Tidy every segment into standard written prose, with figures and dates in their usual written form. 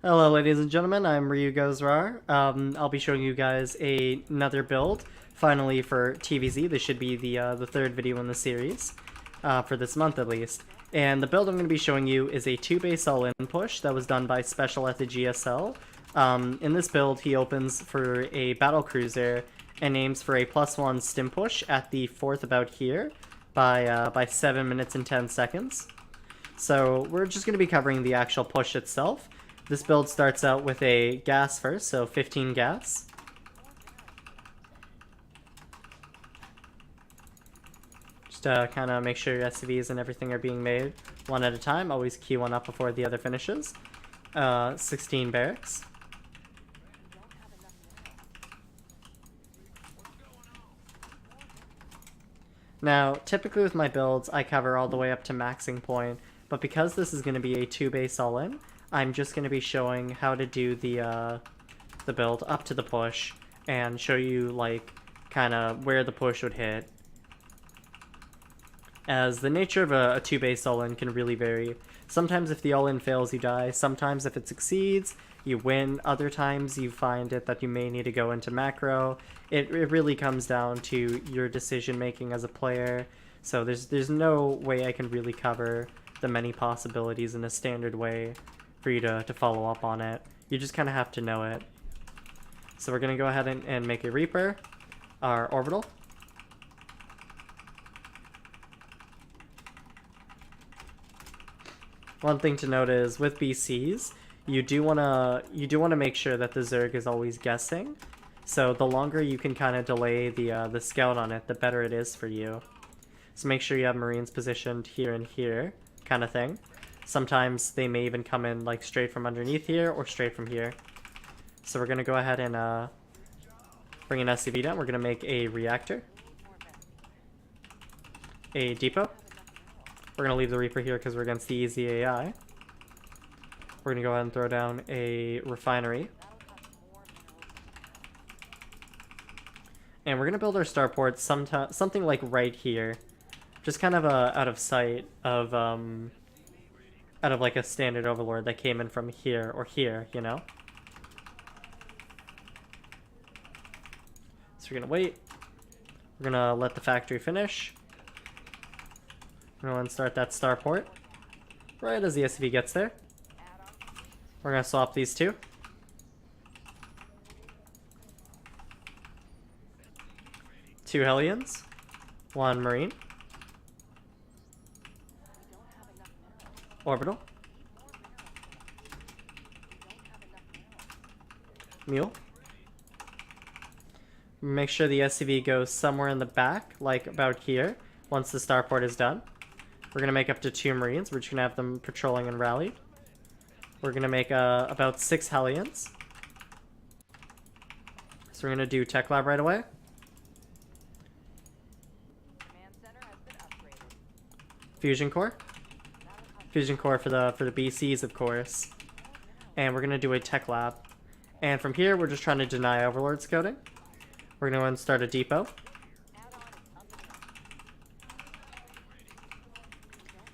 Hello, ladies and gentlemen. I'm Ryu Gozrar. I'll be showing you guys another build, finally for TvZ. This should be the third video in the series, for this month at least. And the build I'm going to be showing you is a 2-base all-in push that was done by Special at the GSL. In this build, he opens for a battle cruiser and aims for a +1 stim push at the 4th about here by 7 minutes and 10 seconds. So we're just going to be covering the actual push itself. This build starts out with a gas first, so 15 gas. Just kind of make sure your SCVs and everything are being made one at a time. Always key one up before the other finishes. 16 barracks. Now, typically with my builds, I cover all the way up to maxing point, but because this is going to be a 2-base all-in, I'm just going to be showing how to do the build up to the push and show you like kind of where the push would hit, as the nature of a 2-base all-in can really vary. Sometimes if the all-in fails, you die. Sometimes if it succeeds, you win. Other times you find it that you may need to go into macro. It really comes down to your decision making as a player. So there's no way I can really cover the many possibilities in a standard way for you to follow up on it. You just kind of have to know it. So we're going to go ahead and make a Reaper, our orbital. One thing to note is with BCs, you do wanna make sure that the Zerg is always guessing. So the longer you can kind of delay the scout on it, the better it is for you. So make sure you have Marines positioned here and here, kind of thing. Sometimes they may even come in like straight from underneath here or straight from here. So we're gonna go ahead and bring an SCV down. We're gonna make a reactor, a depot. We're gonna leave the Reaper here because we're against the easy AI. We're gonna go ahead and throw down a refinery. And we're gonna build our starport something like right here. Just kind of out of sight of like a standard overlord that came in from here or here, you know? So we're gonna wait. We're gonna let the factory finish. We're gonna start that starport right as the SCV gets there. We're gonna swap these two. Two Hellions, one Marine, orbital, mule. Make sure the SCV goes somewhere in the back, like about here, once the starport is done. We're going to make up to 2 Marines. We're just going to have them patrolling and rally. We're going to make about 6 Hellions. So we're going to do Tech Lab right away. Fusion Core. Fusion Core for the BCs, of course. And we're going to do a Tech Lab. And from here, we're just trying to deny Overlord scouting. We're going to go and start a depot.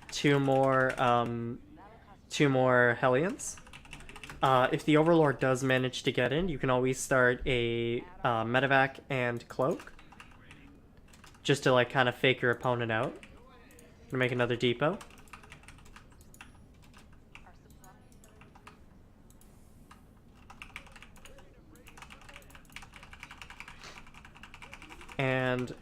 Two more Hellions. If the Overlord does manage to get in, you can always start a medevac and cloak, just to like kind of fake your opponent out. I'm gonna make another depot. And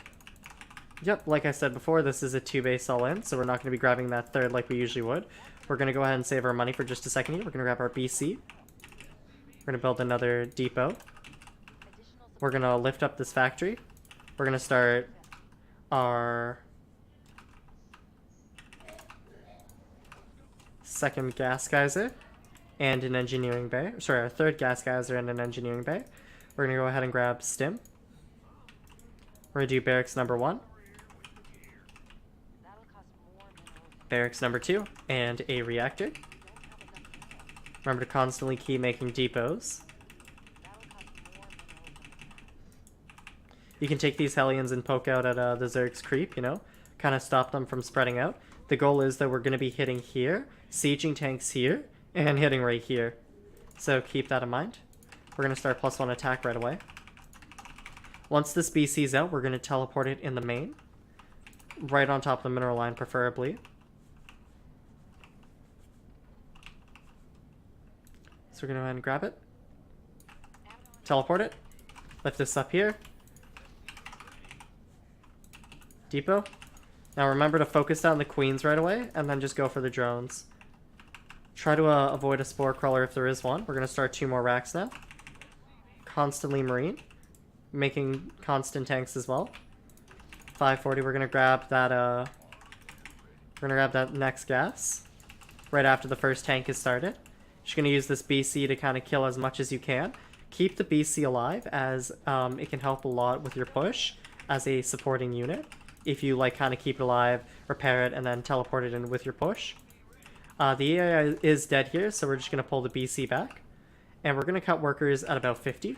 yep, like I said before, this is a 2-base all-in, so we're not going to be grabbing that third like we usually would. We're going to go ahead and save our money for just a second here. We're going to grab our BC. We're going to build another depot. We're going to lift up this factory. We're going to start our second gas geyser and an engineering bay. Sorry, our third gas geyser and an engineering bay. We're going to go ahead and grab stim. We're going to do barracks number 1. Barracks number 2, and a reactor. Remember to constantly keep making depots. You can take these Hellions and poke out at the Zerg's creep, you know? Kind of stop them from spreading out. The goal is that we're going to be hitting here, sieging tanks here, and hitting right here. So keep that in mind. We're going to start +1 attack right away. Once this BC's out, we're going to teleport it in the main. Right on top of the mineral line, preferably. So we're going to go ahead and grab it. Teleport it. Lift this up here. Depot. Now remember to focus down the queens right away, and then just go for the drones. Try to avoid a spore crawler if there is one. We're going to start 2 more racks now. Constantly marine. Making constant tanks as well. 540, we're going to grab that, next gas. Right after the first tank is started. Just going to use this BC to kind of kill as much as you can. Keep the BC alive, as it can help a lot with your push as a supporting unit. If you like kind of keep it alive, repair it, and then teleport it in with your push. The AI is dead here, so we're just going to pull the BC back. And we're going to cut workers at about 50.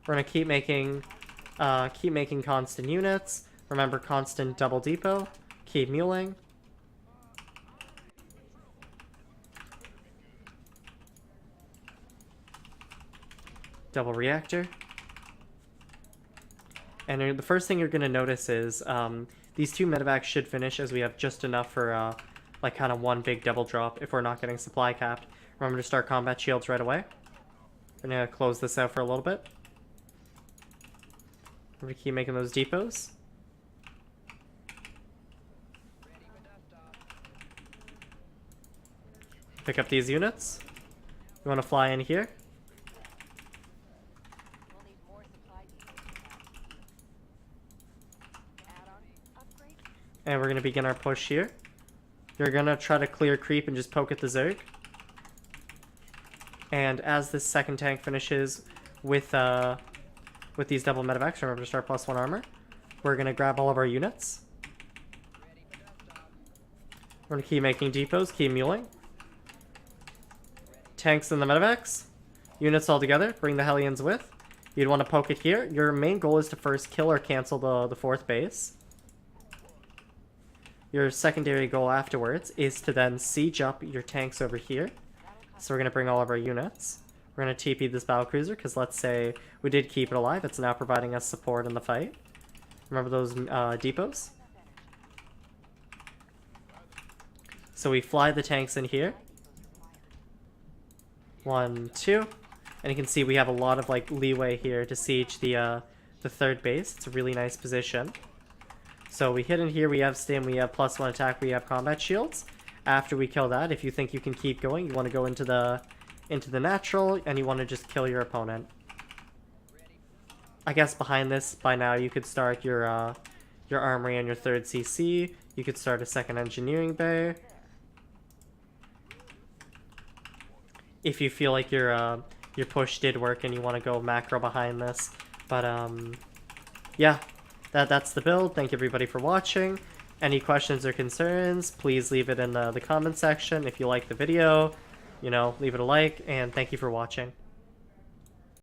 We're going to keep making constant units. Remember, constant double depot. Keep muling. Double reactor. And the first thing you're going to notice is these 2 medevacs should finish, as we have just enough for like kind of 1 big double drop if we're not getting supply capped. Remember to start combat shields right away. We're going to close this out for a little bit. We're going to keep making those depots. Pick up these units. You want to fly in here. And we're going to begin our push here. You're going to try to clear creep and just poke at the Zerg. And as this second tank finishes with these double medevacs, remember to start +1 armor. We're going to grab all of our units. We're going to keep making depots, keep muling. Tanks and the medevacs. Units all together, bring the Hellions with. You'd want to poke it here. Your main goal is to first kill or cancel the 4th base. Your secondary goal afterwards is to then siege up your tanks over here. So we're going to bring all of our units. We're going to TP this battlecruiser, because let's say we did keep it alive. It's now providing us support in the fight. Remember those depots? So we fly the tanks in here. 1, 2. And you can see we have a lot of like leeway here to siege the 3rd base. It's a really nice position. So we hit in here, we have stim, we have +1 attack, we have combat shields. After we kill that, if you think you can keep going, you want to go into the natural, and you want to just kill your opponent. I guess behind this, by now, you could start your armory and your 3rd CC. You could start a 2nd engineering bay. If you feel like your push did work and you want to go macro behind this. But yeah. That's the build. Thank you everybody for watching. Any questions or concerns, please leave it in the comment section. If you like the video, leave it a like, and thank you for watching.